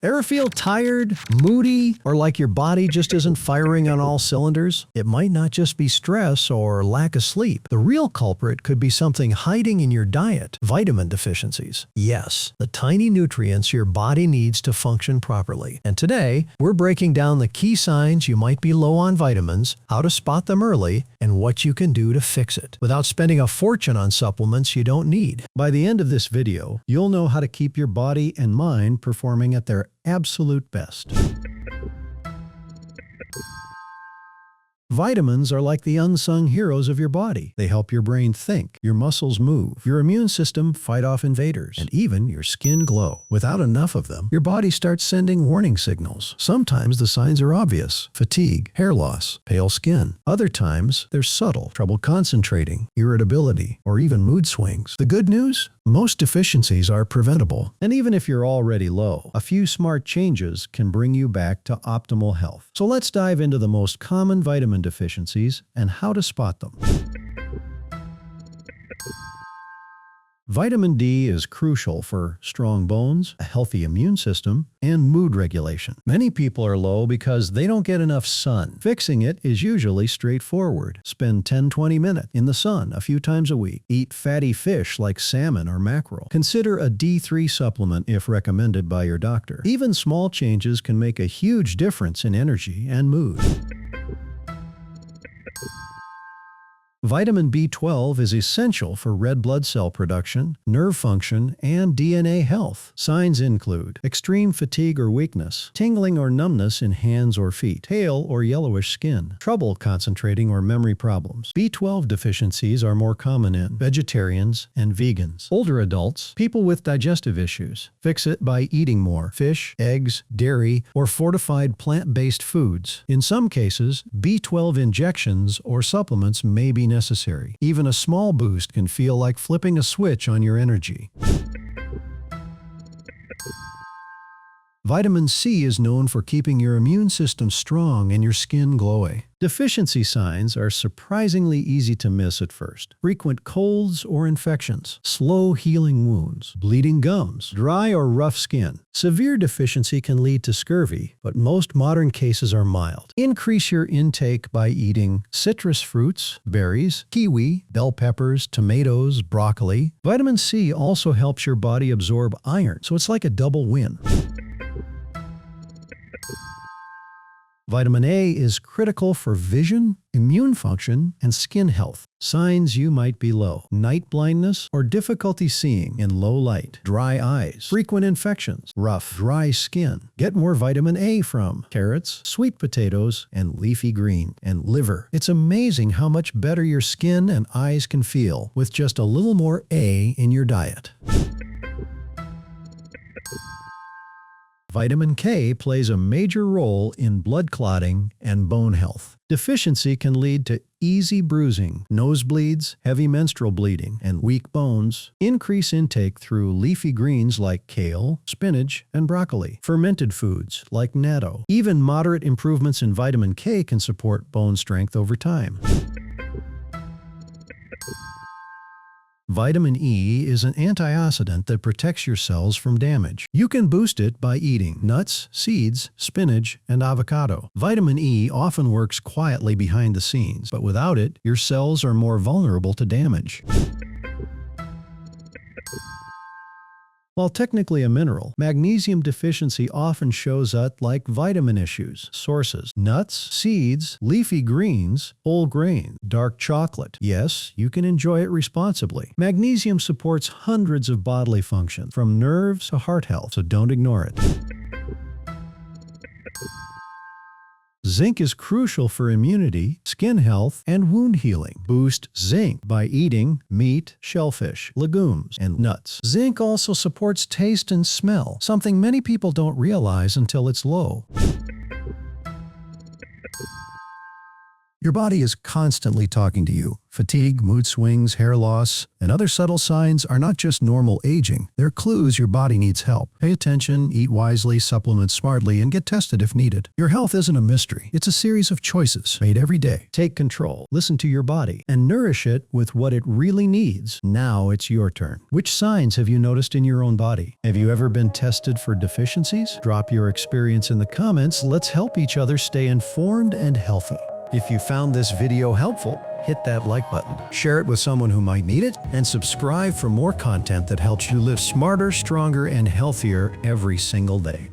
Ever feel tired, moody, or like your body just isn't firing on all cylinders? It might not just be stress or lack of sleep. The real culprit could be something hiding in your diet: vitamin deficiencies. Yes, the tiny nutrients your body needs to function properly. And today, we're breaking down the key signs you might be low on vitamins, how to spot them early, and what you can do to fix it without spending a fortune on supplements you don't need. By the end of this video, you'll know how to keep your body and mind performing at their absolute best. Vitamins are like the unsung heroes of your body. They help your brain think, your muscles move, your immune system fight off invaders, and even your skin glow. Without enough of them, your body starts sending warning signals. Sometimes the signs are obvious: fatigue, hair loss, pale skin. Other times, they're subtle: trouble concentrating, irritability, or even mood swings. The good news? Most deficiencies are preventable. And even if you're already low, a few smart changes can bring you back to optimal health. So let's dive into the most common vitamin deficiencies and how to spot them. Vitamin D is crucial for strong bones, a healthy immune system, and mood regulation. Many people are low because they don't get enough sun. Fixing it is usually straightforward. Spend 10-20 minutes in the sun a few times a week. Eat fatty fish like salmon or mackerel. Consider a D3 supplement if recommended by your doctor. Even small changes can make a huge difference in energy and mood. Vitamin B12 is essential for red blood cell production, nerve function, and DNA health. Signs include extreme fatigue or weakness, tingling or numbness in hands or feet, pale or yellowish skin, trouble concentrating or memory problems. B12 deficiencies are more common in vegetarians and vegans. Older adults, people with digestive issues. Fix it by eating more fish, eggs, dairy, or fortified plant-based foods. In some cases, B12 injections or supplements may be necessary. Even a small boost can feel like flipping a switch on your energy. Vitamin C is known for keeping your immune system strong and your skin glowy. Deficiency signs are surprisingly easy to miss at first. Frequent colds or infections, slow healing wounds, bleeding gums, dry or rough skin. Severe deficiency can lead to scurvy, but most modern cases are mild. Increase your intake by eating citrus fruits, berries, kiwi, bell peppers, tomatoes, broccoli. Vitamin C also helps your body absorb iron, so it's like a double win. Vitamin A is critical for vision, immune function, and skin health. Signs you might be low: night blindness or difficulty seeing in low light, dry eyes, frequent infections, rough, dry skin. Get more vitamin A from carrots, sweet potatoes, and leafy green, and liver. It's amazing how much better your skin and eyes can feel with just a little more A in your diet. Vitamin K plays a major role in blood clotting and bone health. Deficiency can lead to easy bruising, nosebleeds, heavy menstrual bleeding, and weak bones. Increase intake through leafy greens like kale, spinach, and broccoli. Fermented foods like natto. Even moderate improvements in vitamin K can support bone strength over time. Vitamin E is an antioxidant that protects your cells from damage. You can boost it by eating nuts, seeds, spinach, and avocado. Vitamin E often works quietly behind the scenes, but without it, your cells are more vulnerable to damage. While technically a mineral, magnesium deficiency often shows up like vitamin issues. Sources: nuts, seeds, leafy greens, whole grain, dark chocolate. Yes, you can enjoy it responsibly. Magnesium supports hundreds of bodily functions, from nerves to heart health, so don't ignore it. Zinc is crucial for immunity, skin health, and wound healing. Boost zinc by eating meat, shellfish, legumes, and nuts. Zinc also supports taste and smell, something many people don't realize until it's low. Your body is constantly talking to you. Fatigue, mood swings, hair loss, and other subtle signs are not just normal aging. They're clues your body needs help. Pay attention, eat wisely, supplement smartly, and get tested if needed. Your health isn't a mystery. It's a series of choices made every day. Take control, listen to your body, and nourish it with what it really needs. Now it's your turn. Which signs have you noticed in your own body? Have you ever been tested for deficiencies? Drop your experience in the comments. Let's help each other stay informed and healthy. If you found this video helpful, hit that like button, share it with someone who might need it, and subscribe for more content that helps you live smarter, stronger, and healthier every single day.